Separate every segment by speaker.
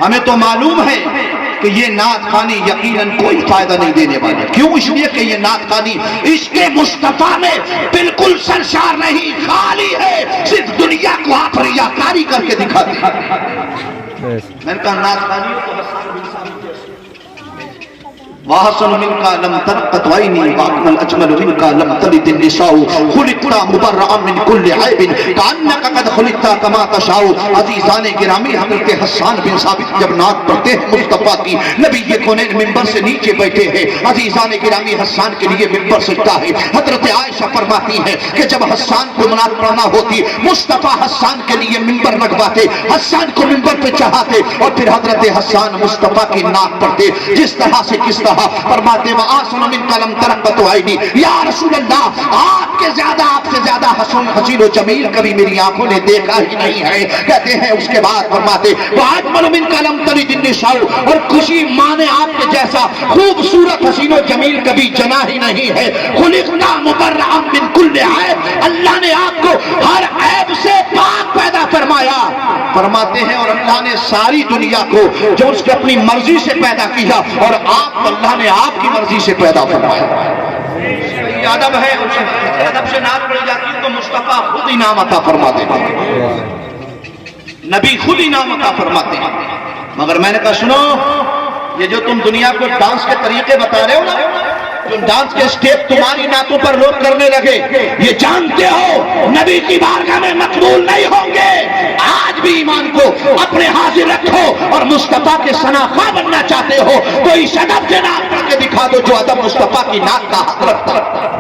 Speaker 1: ہمیں تو معلوم ہے کہ یہ نعت خوانی یقیناً کوئی فائدہ نہیں دینے والی. کیوں؟ اس لیے کہ یہ نعت خوانی عشق مصطفیٰ میں بالکل سرشار نہیں، خالی ہے، صرف دنیا کو آپ ریاکاری کر کے دکھاتے ہیں. میں نے کہا نعت خوانی تو حسان بن ثابت وَحَسَنُ مِنْكَ لَمْ تَرْقَتْ عَيْنِي وَأَكْمَلْ أَجْمَلُ مِنْكَ لَمْ تَلِدِ النِّسَاءُ خُلِقْتَ مُبَرَّأً مِنْ كُلِّ عَيْبٍ كَأَنَّكَ قَدْ خُلِقْتَ كَمَا تَشَاءُ. عزیزان گرامی، حضرت حسان بن ثابت جب نعت پڑھتے ہیں مصطفیٰ کی، نبی کونین منبر سے نیچے بیٹھے ہیں. عزیزان گرامی، حسان کے لیے منبر سجدہ ہے. حضرت عائشہ فرماتی ہیں کہ جب حسان کو نعت پڑھنا ہوتی، مصطفیٰ حسان کے لیے منبر لگواتے، حسان کو منبر پہ چڑھاتے اور پھر حضرت حسان مصطفیٰ کی نعت پڑھتے. جس طرح سے کس طرح فرماتے وَآسَنُ مِنْكَ لَمْ تَرْقَتْ عَيْنِي. یا رسول اللہ، آپ سے زیادہ حسین و جمیل کبھی میری آنکھوں نے دیکھا ہی نہیں ہے. کہتے ہیں اس کے بعد فرماتے وَأَجْمَلُ مِنْكَ لَمْ تَلِدِ النِّسَاءُ. اور خوشی ماں نے آپ کے جیسا خوبصورت حسین و جمیل کبھی جنا ہی نہیں ہے. خُلِقْتَ مُبَرَّأً مِنْ كُلِّ عَيْبٍ. اللہ نے آپ کو ہر عیب سے پاک پیدا فرمایا. فرماتے ہیں اور اللہ نے ساری دنیا کو جو اس کے اپنی مرضی سے پیدا کیا، اور آپ اللہ نے آپ کی مرضی سے پیدا فرمایا. یہ ادب ہے، ادب سے نعت پڑھی جاتی ہے تو مصطفیٰ خود انعام عطا فرماتے ہیں، نبی خود انعام عطا فرماتے ہیں. مگر میں نے کہا سنو، یہ جو تم دنیا کو ڈانس کے طریقے بتا رہے ہو نا، جو ڈانس کے اسٹیپ تمہاری نعتوں پر لوگ کرنے لگے، یہ جانتے ہو نبی کی بارگاہ میں مقبول نہیں ہوں گے. آج بھی ایمان کو اپنے حاضر رکھو، اور مصطفیٰ کے شناخواہ بننا چاہتے ہو تو اس ادب سے نعت پڑھ کے دکھا دو جو ادب مصطفیٰ کی نعت کا حق رکھتا ہے.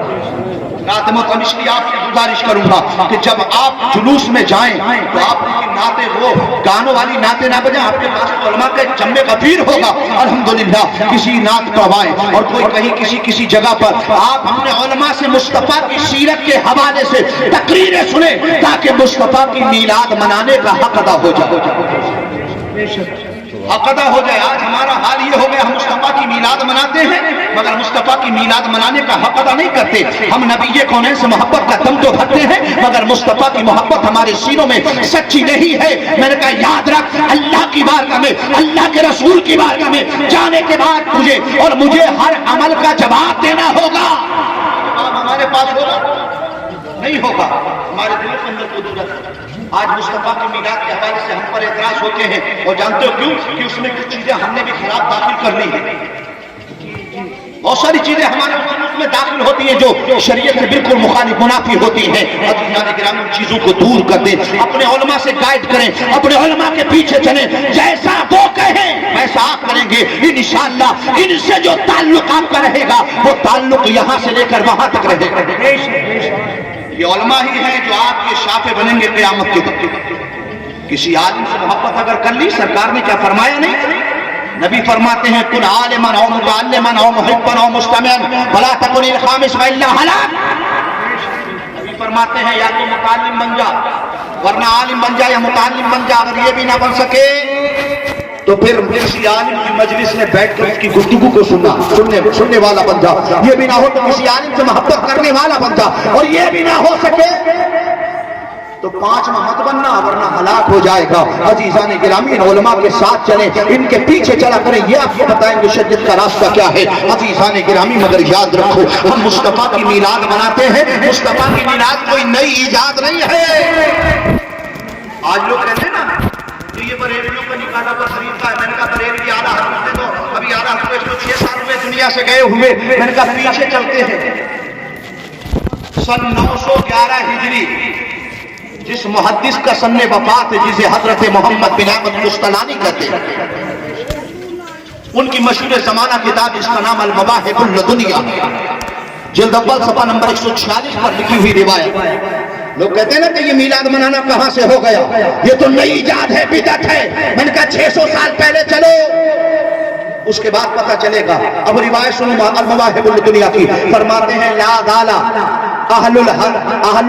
Speaker 1: رات محترم اس لیے آپ سے گزارش کروں گا کہ جب آپ جلوس میں جائیں تو آپ کی نعتیں وہ گانوں والی نعتیں نہ بجائیں. آپ کے پاس علماء کا ایک جمع غفیر ہوگا، الحمدللہ کسی نعت پڑھوائیں، اور کوئی کہیں کسی جگہ پر آپ اپنے علماء سے مصطفیٰ کی سیرت کے حوالے سے تقریریں سنیں تاکہ مصطفیٰ کی میلاد منانے کا حق ادا ہو جائے. حق ادا ہو جائے. آج ہمارا حال یہ ہو گیا، ہم مصطفیٰ کی میلاد مناتے ہیں مگر مصطفیٰ کی میلاد منانے کا حق ادا نہیں کرتے. ہم نبی کونین سے محبت کا دم تو بھرتے ہیں مگر مصطفیٰ کی محبت ہمارے سینوں میں سچی نہیں ہے. میں نے کہا یاد رکھ، اللہ کی بارگاہ میں، اللہ کے رسول کی بارگاہ میں جانے کے بعد مجھے ہر عمل کا جواب دینا ہوگا. جواب ہمارے پاس ہوگا نہیں ہوگا، ہمارے دل کے اندر قدرت. آج مصطفیٰ کی میلاد کے حوالے سے ہم پر اعتراض ہوتے ہیں، اور جانتے ہو کیوں؟ کہ اس میں کچھ چیزیں ہم نے بھی خلاف داخل کر لی ہیں. بہت ساری چیزیں ہمارے ملک میں داخل ہوتی ہیں جو شریعت سے بالکل مخالف منافی ہوتی ہیں. عزیزان گرامی، ان چیزوں کو دور کر دیں، اپنے علماء سے گائیڈ کریں، اپنے علماء کے پیچھے چلیں، جیسا وہ کہیں ویسا آپ کریں گے انشاءاللہ. ان سے جو تعلق آپ کا رہے گا وہ تعلق یہاں سے لے کر وہاں تک رہے گا. یہ علماء ہی ہیں جو آپ کے شافع بنیں گے قیامت کے دن. کسی عالم سے محبت اگر کر لی، سرکار نے کیا فرمایا نہیں؟ نبی فرماتے ہیں کن عالما او متعلما او محبا او مستمعا ولا تکن الخامس والا هلاك. نبی فرماتے ہیں یا تو متعلم بن جا ورنہ عالم بن جا، یا متعلم بن جا. اگر یہ بھی نہ بن سکے تو پھر کسی عالم کی مجلس میں بیٹھ کر اس کی گفتگو کو سننے والا بن جا. یہ بھی نہ ہو تو کسی عالم سے محبت کرنے والا بن جا. اور یہ بھی نہ ہو سکے تو 5واں مت بننا ورنہ ہلاک ہو جائے گا. عزیزان گرامی، علماء کے ساتھ چلیں، ان کے پیچھے چلا کریں. یہ آپ کو بتائیں گے شدت کا راستہ کیا ہے. عزیزان گرامی، مگر یاد رکھو ہم مصطفیٰ کی میلاد مناتے ہیں. مصطفیٰ کی میلاد کوئی نئی ایجاد نہیں ہے. آج لوگ کہتے ہیں نا یہ بریلویوں کا نکالا ہوا طریقہ ہے. میں نے کہا بریلوی اعلیٰ حضرت نے تو ابھی اعلیٰ حضرت تو 6 سال میں دنیا سے گئے ہوئے. میں نے کہا پیچھے چلتے ہیں. سن 911 ہجری جس محدث کا سن وفات ہے، جسے حضرت محمد بن احمد قسطلانی کہتے ہیں، ان کی مشہور زمانہ کتاب جس کا نام المواہب اللدنیہ، جلد اول صفحہ نمبر 146 پر لکھی ہوئی روایت. لوگ کہتے ہیں نا کہ یہ میلاد منانا کہاں سے ہو گیا، یہ تو نئی ایجاد ہے، بدعت ہے. میں نے کہا 600 سال پہلے چلو، اس کے بعد پتہ چلے گا. اب روایت سنو المواہب اللدنیہ کی. فرماتے ہیں لا دالا اہل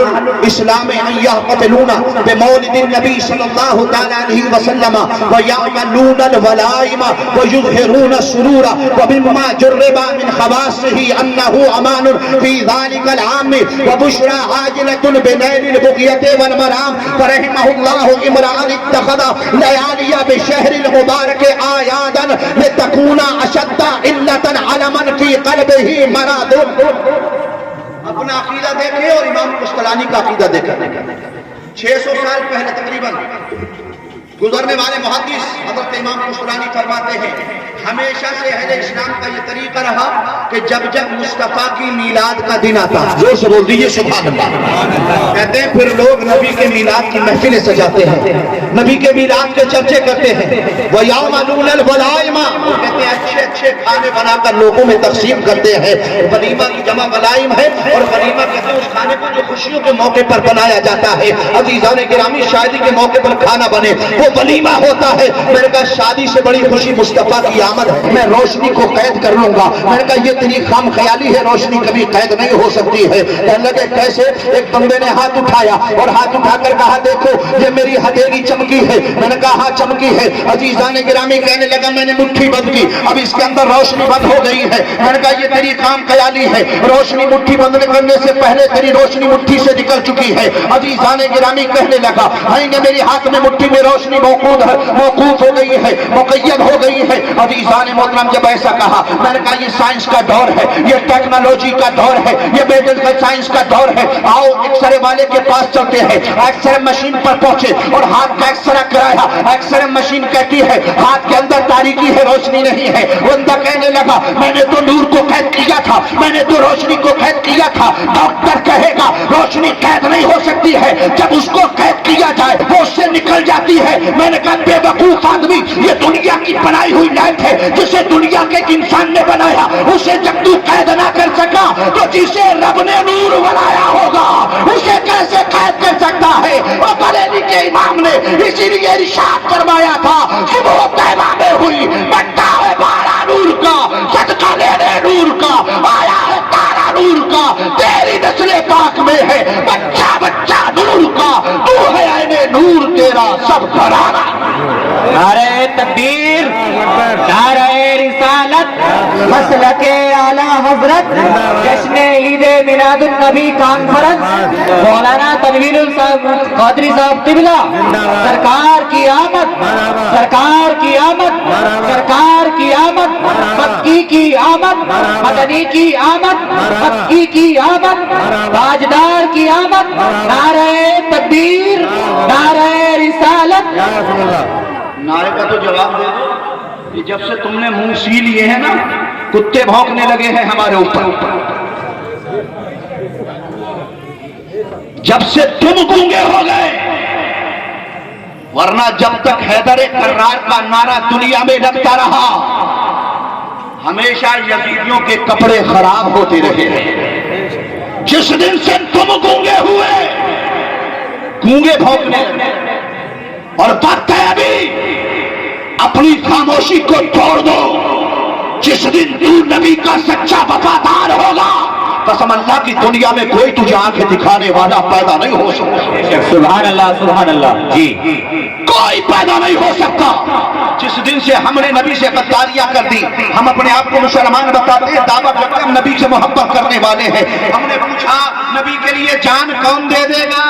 Speaker 1: الاسلام ان یقتلون بمولد النبی صلی اللہ تعالی علیہ وسلم ویعملون الولائم ویظہرون السرور ومما جرب من خواصه انه امان فی ذلك العام وبشرى عاجلة بنيل البغية والمرام فرحمه الله امرأ اتخذ لیالی بشہر المبارک آیادا لتکون اشد علتا علما فی قلبه مراد. اپنا عقیدہ دیکھیں اور امام قسطلانی کا عقیدہ دیکھیں. 600 سال پہلے تقریباً گزرنے والے محدث حضرت امام قسطلانی فرماتے ہیں ہمیشہ سے اہل اسلام کا یہ طریقہ رہا کہ جب جب مصطفیٰ کی میلاد کا دن آتا زور سے بول دیجیے سبحان اللہ. کہتے ہیں پھر لوگ نبی کے میلاد کی محفلیں سجاتے ہیں, نبی کے میلاد کے چرچے کرتے ہیں. وَيَعْمَلُونَ الْوَلَائِمَ کہتے ہیں اچھے اچھے کھانے بنا کر لوگوں میں تقسیم کرتے ہیں. ولیمہ کی جمع ولائم ہے اور ولیمہ کہتے ہیں اس کھانے کو جو خوشیوں کے موقع پر بنایا جاتا ہے. عزیزان گرامی شادی کے موقع پر کھانا بنے وہ ولیمہ ہوتا ہے. میں نے کہا شادی سے بڑی خوشی مصطفیٰ کی آمد, میں روشنی کو قید کر لوں گا. میں نے کہا یہ تیری خام خیالی ہے, روشنی کبھی قید نہیں ہو سکتی ہے. کہنے لگے کیسے؟ ایک بندے نے ہاتھ اٹھایا اور ہاتھ اٹھا کر کہا دیکھو یہ میری ہتھیلی چمکی ہے. میں نے کہا ہاں چمکی ہے. عزیزان گرامی کہنے لگا میں نے مٹھی بند کی, اب اس کے اندر روشنی بند ہو گئی ہے. میں نے کہا یہ تیری خام خیالی ہے, روشنی مٹھی بند کرنے سے پہلے تیری روشنی مٹھی سے نکل چکی ہے. عزیزان گرامی کہنے لگا میرے ہاتھ میں مٹھی میں روشنی موقوف ہو گئی ہے, مقید ہو گئی ہے. عزیزان محترم جب ایسا کہا میں نے کہا یہ سائنس کا دور ہے, یہ ٹیکنالوجی کا دور ہے, یہ میڈیکل سائنس کا دور ہے. آؤ ایکس رے والے کے پاس چلتے ہیں. ایکس رے مشین پر پہنچے اور ہاتھ کا ایکس رے کرایا. ایکس رے مشین کہتی ہے ہاتھ کے اندر تاریکی ہے, روشنی نہیں ہے. بندہ کہنے لگا میں نے تو نور کو قید کیا تھا, میں نے تو روشنی کو قید کیا تھا. ڈاکٹر کہے گا روشنی قید نہیں ہو سکتی ہے, جب اس کو قید کیا جائے وہ اس سے نکل جاتی ہے. میں نے کہا بے وقوف آدمی, یہ دنیا کی بنائی ہوئی لائٹ ہے جسے دنیا کے ایک انسان نے بنایا, اسے جب تو قید نہ کر سکا تو جسے رب نے نور بنایا ہوگا اسے کیسے قید کر سکتا ہے؟ اور بریلی کے امام نے اسی لیے ارشاد فرمایا تھا صبح طیبہ میں ہوئی بٹا ہے بارہ نور کا, صدقہ لینے نور کا, آیا ہے تارا نور کا, تیری نسل پاک میں ہے بچہ بچہ نور کا, تو ہے عین نور تیرا سب گھرانا.
Speaker 2: نعرہ تکبیر, نعرہ رسالت, مسلک اعلی حضرت, جشن عید میلاد النبی کانفرنس, مولانا تنویر قادری صاحب قبلہ, سرکار کی آمد, سرکار کی آمد, سرکار کی آمد, مکی کی آمد, مدنی کی آمد, مکی کی آمد, تاجدار کی آمد. نعرہ تکبیر, نعرہ رسالت.
Speaker 1: نعرے کا تو جواب دے دو کہ جب سے تم نے منہ سی لیے ہیں نا کتے بھونکنے لگے ہیں ہمارے اوپر. جب سے تم گونگے ہو گئے, ورنہ جب تک حیدر کرار کا نعرہ دنیا میں لگتا رہا ہمیشہ یزیدیوں کے کپڑے خراب ہوتے رہے. جس دن سے تم گونگے ہوئے, گونگے بھونکنے اور وقت ہے ابھی اپنی خاموشی کو توڑ دو. جس دن تو نبی کا سچا وفادار ہوگا قسم اللہ کی دنیا میں کوئی تجھے آنکھیں دکھانے والا پیدا نہیں ہو سکتا.
Speaker 2: سبحان اللہ, سبحان اللہ. جی
Speaker 1: کوئی پیدا نہیں ہو سکتا. جس دن سے ہم نے نبی سے غداریاں کر دی, ہم اپنے آپ کو مسلمان بتاتے ہیں, دعویٰ کرتے ہیں ہم نبی سے محبت کرنے والے ہیں. ہم نے پوچھا نبی کے لیے جان کون دے دے گا؟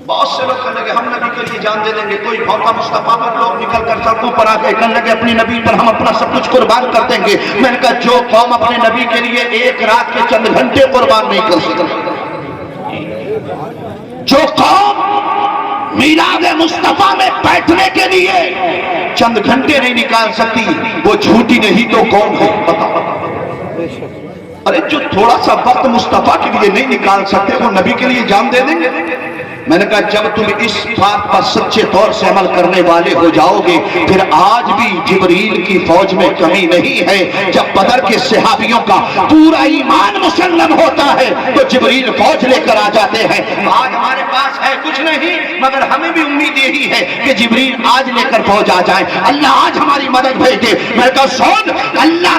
Speaker 1: بہت سے لوگ کہنے لگے ہم نبی کے لیے جان دے دیں گے. کوئی بھوکا مصطفیٰ پر لوگ نکل کر سڑکوں پر آ کے کہنے لگے اپنی نبی پر ہم اپنا سب کچھ قربان کر دیں گے. میں نے کہا جو قوم اپنے نبی کے لیے ایک رات کے چند گھنٹے قربان نہیں کر سکتی, جو قوم میلاد مصطفیٰ میں بیٹھنے کے لیے چند گھنٹے نہیں نکال سکتی وہ جھوٹی نہیں تو کون ہے؟ بتا. ارے جو تھوڑا سا وقت مصطفیٰ کے لیے نہیں نکال سکتے وہ نبی کے لیے جان دے دیں گے. میں نے کہا جب تم اس بات پر سچے طور سے عمل کرنے والے ہو جاؤ گے پھر آج بھی جبریل کی فوج میں کمی نہیں ہے. جب بدر کے صحابیوں کا پورا ایمان مسلم ہوتا ہے تو جبریل فوج لے کر آ جاتے ہیں. آج ہمارے پاس ہے کچھ نہیں مگر ہمیں بھی امید یہی ہے کہ جبریل آج لے کر فوج آ جائے, اللہ آج ہماری مدد بھیج دے. میں نے کہا سن, اللہ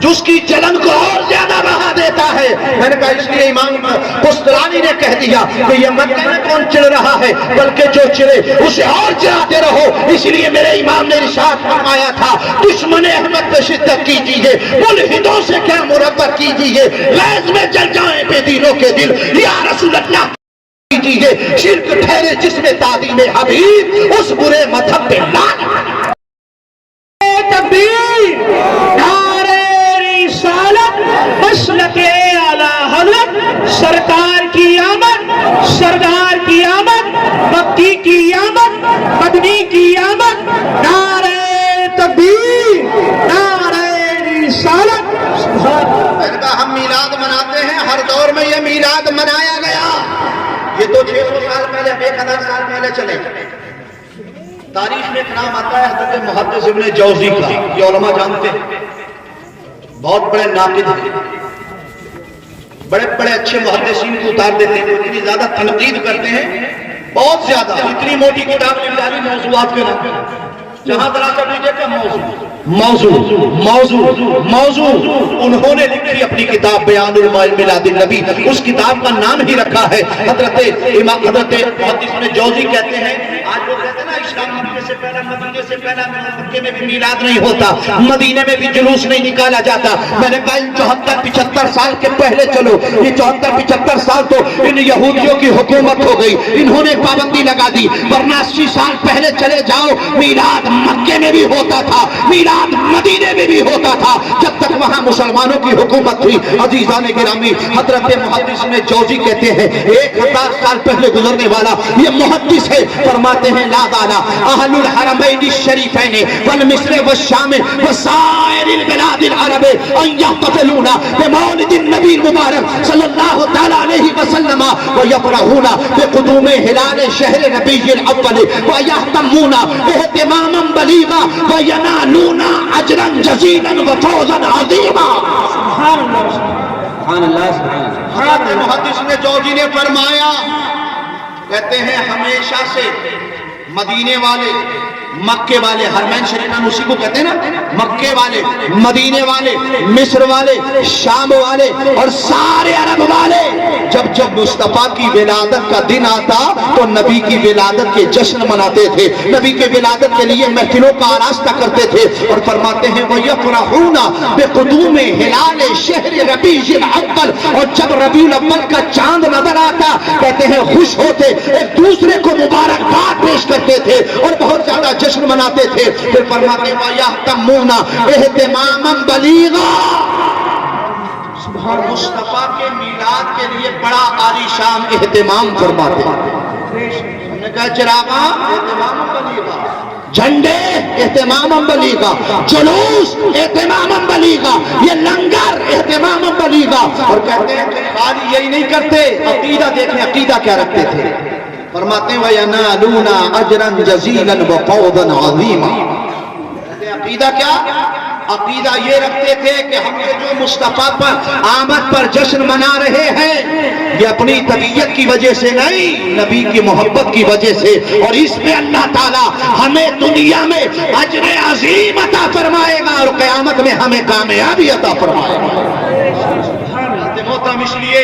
Speaker 1: جو اس کی جلن کو اور زیادہ بڑھا دیتا ہے. میں نے کہا اس لیے امام قسطلانی نے کہہ دیا کہ یہ مکہ میں کون چڑھ رہا ہے بلکہ جو چڑھے اسے اور چڑھاتے رہو. اس لیے میرے امام نے ارشاد فرمایا تھا دشمن احمد پہ شدت کیجیے, ملحدوں سے کیا مربت کیجیے, غیظ میں جل جائیں بے دینوں کے دل, یا رسول اللہ کیجیے, شرک ٹھہرے جس میں تعظیم حبیب, اس برے مذہب پہ لعنت.
Speaker 2: تکبیر, نعرہ رسالت, مسلک اعلی حضرت, سرکار کی آمد, سردار کی آمد, مکی کی آمد, مدنی کی آمد, نعرہ تکبیر, نعرہ رسالت.
Speaker 1: ہم میلاد مناتے ہیں, ہر دور میں یہ میلاد منایا گیا. یہ تو 600 سال پہلے, 1000 سال پہلے چلے. تاریخ میں ایک نام آتا ہے حضرت محدث ابن جوزی کا, یہ علماء جانتے ہیں, بہت بڑے ناقد ہیں, بڑے بڑے اچھے محدثین کو اتار دیتے ہیں, اتنی زیادہ تنقید کرتے ہیں, بہت زیادہ. اتنی موٹی کتاب لکھی موضوعات کے نام, جہاں ذرا سا لیجیے کہ موضوع انہوں نے لکھی اپنی کتاب بیان میلاد النبی. اس کتاب کا نام ہی رکھا ہے حضرت محدث ابن جوزی. کہتے ہیں آج وہ کہتے ہیں نا اسلام مدینے سے پہلا, مدینے سے پہلا مکے میں بھی میلاد نہیں ہوتا, مدینے میں بھی جلوس نہیں نکالا جاتا. میں نے کہا 74-75 سال کے پہلے چلو, یہ 74-75 سال تو ان یہودیوں کی حکومت ہو گئی, انہوں نے پابندی لگا دی. ورنہ 80 سال پہلے چلے جاؤ, میلاد مکے میں بھی ہوتا تھا, میلاد مدینے میں بھی ہوتا تھا, جب تک وہاں مسلمانوں کی حکومت تھی. عزیزان گرامی, حضرت محدث میں جوزی کہتے ہیں 1000 سال پہلے گزرنے والا یہ محدث ہے. فرماتے ہیں لا دانا اہل الحرمین الشریفین والمصر والشام وسائر البلاد العرب ان يحتفلون بمولد النبی المبارک صلی اللہ تعالی علیہ وسلم ويفرحون بقدوم ہلال شہر ربیع الاول ويهتمون اهتماما بلیغا وینالون اجرا جزیلا وفوزا عظیما.
Speaker 2: سبحان اللہ, سبحان اللہ.
Speaker 1: حضرت محدث نے جوزی نے فرمایا, کہتے ہیں ہمیشہ سے مدینے والے, مکے والے, حرمین شریفین اسی کو کہتے ہیں نا, مکے والے, مدینے والے, مصر والے, شام والے اور سارے عرب والے جب مصطفیٰ کی ولادت کا دن آتا تو نبی کی ولادت کے جشن مناتے تھے, نبی کے ولادت کے لیے محفلوں کا آراستہ کرتے تھے. اور فرماتے ہیں وَيَفْرَحُونَ بِقُدُومِ هِلَالِ شَهْرِ رَبِيعِ الْأَوَّلِ, اور جب ربیع الاول کا چاند نظر آتا کہتے ہیں خوش ہوتے, ایک دوسرے کو مبارکباد پیش کرتے تھے اور بہت زیادہ جشن مناتے تھے. پھر فرماتے ہیں وَيَهْتَمُّونَ اِهْتِمَامًا بَلِيغًا, مصطفیٰ کے میلاد کے لیے بڑا عالی شان اہتمام فرماتے ہیں. ہم نے کہا چراغاں اہتمام بلیغا, جھنڈے اہتمام بلیغا, جلوس اہتمام بلیغا, یہ لنگر اہتمام بلیغا. اور کہتے ہیں کہ خالی یہی نہیں کرتے, عقیدہ دیکھیں عقیدہ کیا رکھتے تھے. فرماتے ہیں وَيَنَالُونَ أَجْرًا جَزِيلًا وَفَوْضًا عَظِيمًا. عقیدہ کیا؟ عقیدہ یہ رکھتے تھے کہ ہم نے جو مصطفیٰ پر آمد پر جشن منا رہے ہیں یہ اپنی طبیعت کی وجہ سے نہیں, نبی کی محبت کی وجہ سے, اور اس پہ اللہ تعالیٰ ہمیں دنیا میں اجر عظیم عطا فرمائے گا اور قیامت میں ہمیں کامیابی عطا فرمائے گا. محترم, اس لیے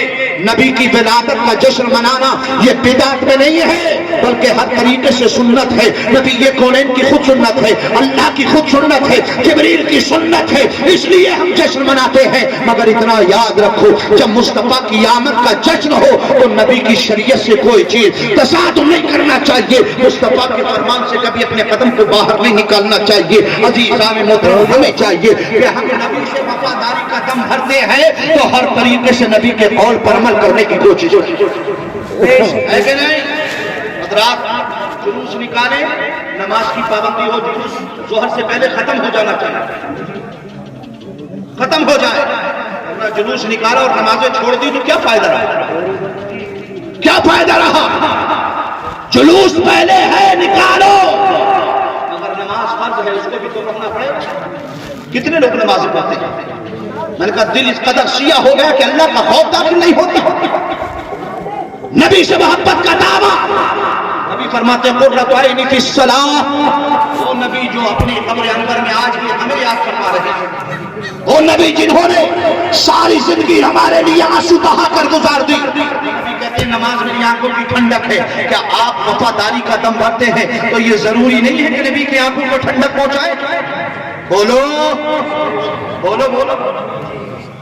Speaker 1: نبی کی ولادت کا جشن منانا یہ بدعت میں نہیں ہے بلکہ ہر طریقے سے سنت ہے. نبی یہ کونین کی خود سنت ہے, اللہ کی خود سنت ہے, جبریل کی سنت ہے, اس لیے ہم جشن مناتے ہیں. مگر اتنا یاد رکھو جب مصطفیٰ کی آمد کا جشن ہو تو نبی کی شریعت سے کوئی چیز تصادم نہیں کرنا چاہیے, مصطفیٰ کے فرمان سے کبھی اپنے قدم کو باہر نہیں نکالنا چاہیے. عزیزان محترم, ہمیں چاہیے کہ ہم نبی سے وفاداری کا دم بھرتے ہیں تو ہر طریقے سے نبی کے قول پر عمل کرنے کی کوشش ہے کہ نہیں. حضرات جلوس نکالیں, نماز کی پابندی ہو, جلوس ظہر سے پہلے ختم ہو جانا چاہیے, ختم ہو جائے. جلوس نکالا اور نمازیں چھوڑ دی تو کیا فائدہ رہا, کیا فائدہ رہا. جلوس پہلے ہے نکالو, مگر نماز فرض ہے اس کو بھی تو پڑھنا پڑے گا. کتنے لوگ نماز پڑھتے ہیں, میں نے کہا دل اس قدر سیاہ ہو گیا کہ اللہ کا خوف داخل نہیں ہوتا. نبی سے محبت کا دعویٰ, نبی فرماتے ہیں قرۃ عینی فی الصلاۃ, وہ نبی جو اپنی قبر انور میں آج بھی ہمیں یاد فرما رہے ہیں. وہ نبی جنہوں نے ساری زندگی ہمارے لیے آنسو بہا کر گزار دی. نبی کہتے ہیں نماز میری آنکھوں کی ٹھنڈک ہے. کیا آپ وفاداری کا دم بھرتے ہیں تو یہ ضروری نہیں ہے کہ نبی کی آنکھوں کو ٹھنڈک پہنچائے؟ بولو بولو بولو.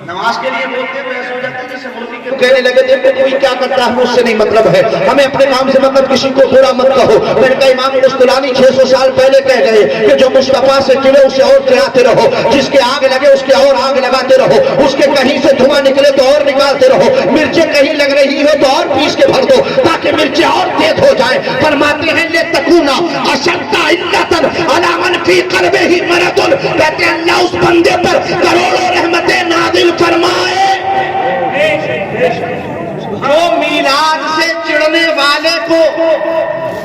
Speaker 1: نماز کے لیے بولتے ہیں ایسا ہو جاتا ہے جیسے مولوی کے کہنے لگے تھے کوئی کیا کرتا ہے اس سے نہیں مطلب ہے, ہمیں اپنے کام سے مطلب, کسی کو برا مت کہو. میں نے کہا امام قسطلانی 600 سال پہلے کہہ گئے کہ جو مصطفیٰ سے چلے اسے اور چلاتے رہو, جس کے آگ لگے اس کے اور آگ لگاتے رہو, اس کے کہیں سے دھواں نکلے تو اور نکالتے رہو, مرچیں کہیں لگ رہی ہو تو اور پیس کے بھر دو تاکہ مرچیں اور تیز ہو جائے. فرماتے ہیں لتکونا اشد علۃ علی من فی قلبہ مرض, کہتے ہیں اللہ اس بندے پر کروڑوں رحمتیں نازل فرمائے جو میلاد سے چڑھنے والے کو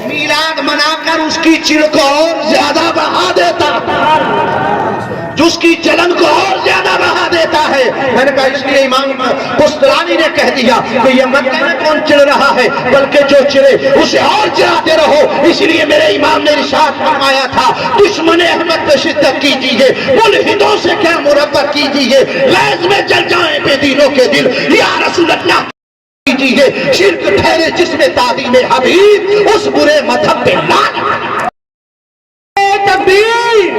Speaker 1: میلاد منا کر اس کی چڑ کو اور زیادہ بڑھا دیتا, جو اس کی جلن کو اور زیادہ بڑھا دیتا ہے. میں نے کہا اس لیے امام قسطلانی نے کہہ دیا کہ یہ مت کہنا کون چڑھ رہا ہے بلکہ جو چڑھے اسے اور چڑھاتے رہو. اس لیے میرے امام نے ارشاد فرمایا تھا دشمن احمد پہ شدت کیجیے, ملحدوں سے کیا مربت کیجیے, غیظ میں جل جائیں بے دینوں کے دل, یا رسول اللہ کیجیے, شرک ٹھہرے جس میں تعظیم حبیب, اس برے مذہب پہ لعنت.
Speaker 2: تکبیر,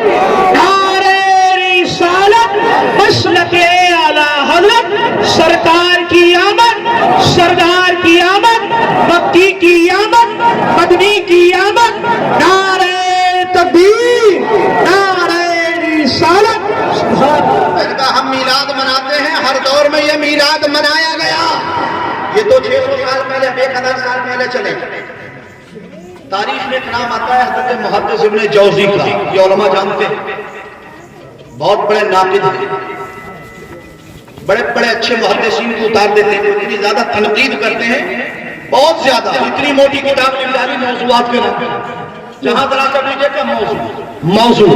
Speaker 2: نعرہ رسالت, مسلک اعلی حضرت, سرکار کی آمد, سردار کی آمد, مکی کی آمد, مدنی کی آمد. نعرہ تکبیر, نعرہ رسالت.
Speaker 1: میں نے کہا ہم میلاد مناتے ہیں, ہر دور میں یہ میلاد منایا گیا. یہ تو 600 سال پہلے, 1000 سال پہلے چلے. تاریخ میں ایک نام آتا ہے حضرت محدث ابن جوزی کا, یہ علماء جانتے ہیں, بہت بڑے ناقد ہیں, بڑے بڑے اچھے محدثین کو اتار دیتے ہیں, اتنی زیادہ تنقید کرتے ہیں, بہت زیادہ. اتنی موٹی کتاب لکھ ڈالی موضوعات کے نام, جہاں ذرا سا لیجیے کہ موضوع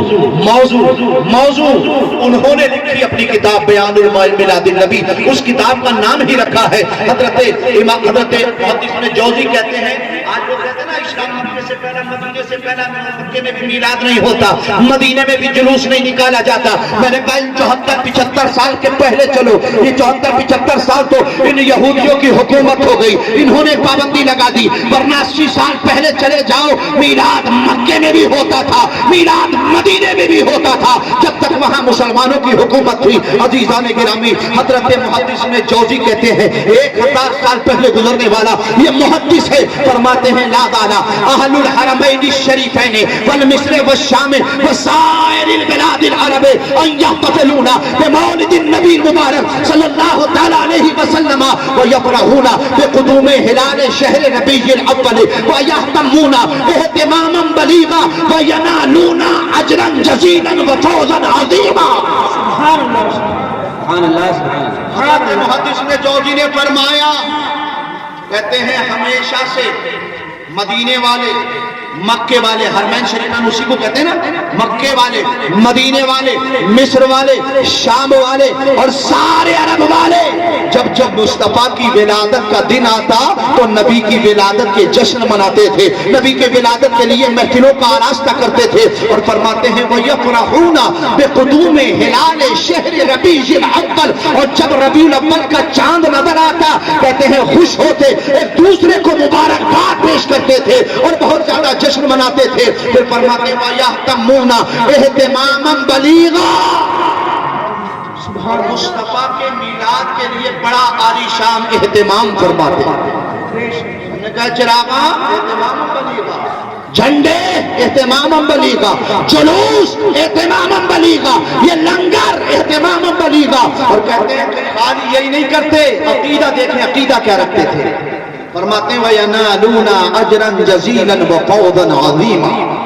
Speaker 1: انہوں نے لکھی اپنی کتاب بیان میلاد النبی. اس کتاب کا نام ہی رکھا ہے حضرت محدث ابن جوزی. کہتے ہیں آج وہ کہتے ہیں نا اسلام مدینے سے پہلا, مدینے سے پہلا مکے میں بھی میلاد نہیں ہوتا, مدینے میں بھی جلوس نہیں نکالا جاتا. میں نے کہا ان 74-75 سال کے پہلے چلو, یہ 74-75 سال تو ان یہودیوں کی حکومت ہو گئی, انہوں نے پابندی لگا دی. ورنہ 80 سال پہلے چلے جاؤ, میلاد مکے میں بھی ہوتا تھا, میلاد مدینے میں بھی ہوتا تھا, جب تک وہاں مسلمانوں کی حکومت تھی. عزیزان گرامی, حضرت محدث ابن جوزی کہتے ہیں 1000 سال پہلے گزرنے والا یہ محدث ہے. فرماتے ہیں لا بالا اہل الحرمین الشریفین والمصر والشام وسائر البلاد العرب ان يحتفلون بمولد النبی المبارک صلی اللہ تعالی علیہ وسلم ويفرحون بقدوم ہلال شہر ربیع الاول ويهتمون اہتماما بلیغا وینالون اجرا جزیلا وفوزا عظیما.
Speaker 2: سبحان اللہ, سبحان اللہ.
Speaker 1: حضرت محدث نے جوزی نے فرمایا, کہتے ہیں ہمیشہ سے مدینے والے, مکے والے, حرمین شریفین اسی کو کہتے ہیں نا, مکے والے, مدینے والے, مصر والے, شام والے اور سارے عرب والے جب مصطفیٰ کی ولادت کا دن آتا تو نبی کی ولادت کے جشن مناتے تھے, نبی کے ولادت کے لیے محفلوں کا آراستہ کرتے تھے. اور فرماتے ہیں وَيَفْرَحُونَ بِقُدُومِ هِلَالِ شَهْرِ رَبِيعِ الْأَوَّلِ, اور جب ربیع الاول کا چاند نظر آتا کہتے ہیں خوش ہوتے, ایک دوسرے کو مبارکباد پیش کرتے تھے اور بہت زیادہ جشن مناتے تھے. پھر فرماتے ہیں وَيَهْتَمُونَ اِہْتِمَامًا بَلِيغًا, اور مصطفیٰ کے میلاد کے لیے بڑا عالیشان اہتمام فرماتے ہیں. ہم نے کہا چراغا اہتمام بلیغا, جھنڈے اہتمام بلیغا, جلوس اہتمام بلیغا, یہ لنگر اہتمام بلیغا. اور کہتے ہیں کہ خالی یہی نہیں کرتے, عقیدہ دیکھیں عقیدہ کیا رکھتے تھے. فرماتے ہیں وَيَنَالُونَ أَجْرًا جَزِيلًا وَفَوْضًا عَظِيمًا.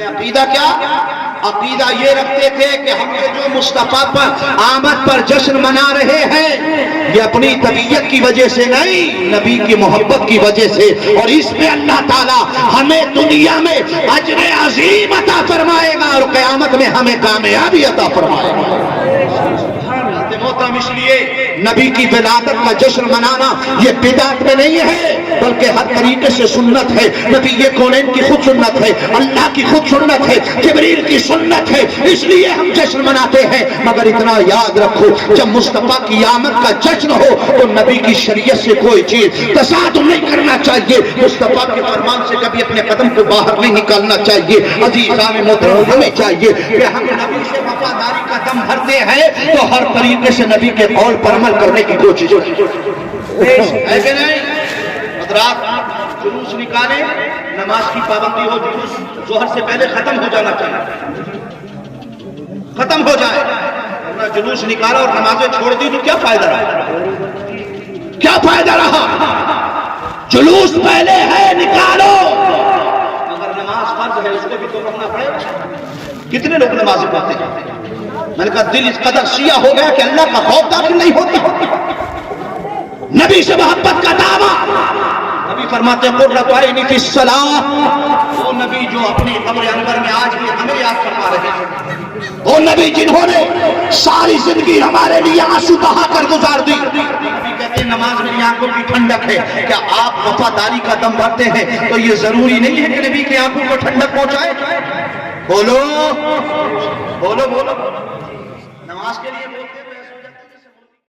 Speaker 1: عقیدہ کیا؟ عقیدہ یہ رکھتے تھے کہ ہم نے جو مصطفیٰ پر آمد پر جشن منا رہے ہیں یہ اپنی طبیعت کی وجہ سے نہیں, نبی کی محبت کی وجہ سے, اور اس میں اللہ تعالیٰ ہمیں دنیا میں اجر عظیم عطا فرمائے گا اور قیامت میں ہمیں کامیابی عطا فرمائے گا. محترم, اس لیے نبی کی ولادت کا جشن منانا یہ بدعت میں نہیں ہے, بلکہ ہر طریقے سے سنت ہے. نبی کونین کی خود سنت ہے, اللہ کی خود سنت ہے, جبریل کی سنت ہے, اس لیے ہم جشن مناتے ہیں. مگر اتنا یاد رکھو, جب مصطفیٰ کی آمد کا جشن ہو تو نبی کی شریعت سے کوئی چیز تصادم نہیں کرنا چاہیے. مصطفیٰ کے فرمان سے کبھی اپنے قدم کو باہر نہیں نکالنا چاہیے. عزیزان محترم, ہمیں چاہیے کہ ہم نبی سے وفاداری کا دم بھرتے ہیں تو ہر طریقے سے نبی کے قول پر عمل کرنے کی کوشش ہے کہ نہیں. حضرات جلوس نکالے, نماز کی پابندی ہو, جلوس ظہر سے پہلے ختم ہو جانا چاہیے, ختم ہو جائے. ورنہ جلوس نکالا اور نمازیں چھوڑ دی تو کیا فائدہ رہا, کیا فائدہ رہا. جلوس پہلے ہے, نکالو, مگر نماز فرض ہے, اس کو بھی تو پڑھنا پڑے گا. کتنے لوگ نماز پڑھتے ہیں, میں نے کہا دل اس قدر سیاہ ہو گیا کہ اللہ کا خوف داخل نہیں ہوتا. نبی سے محبت کا دعویٰ, نبی فرماتے ہیں قرۃ عینی فی الصلاۃ. وہ نبی جو اپنی قبر انور میں آج بھی ہمیں یاد فرما رہے ہیں, وہ نبی جنہوں نے ساری زندگی ہمارے لیے آنسو بہا کر گزار دی. نبی کہتے ہیں نماز میری آنکھوں کی ٹھنڈک ہے. کیا آپ وفاداری کا دم بھرتے ہیں تو یہ ضروری نہیں ہے کہ نبی کی آنکھوں کو ٹھنڈک پہنچائے. بولو بولو بولو, نماز کے لیے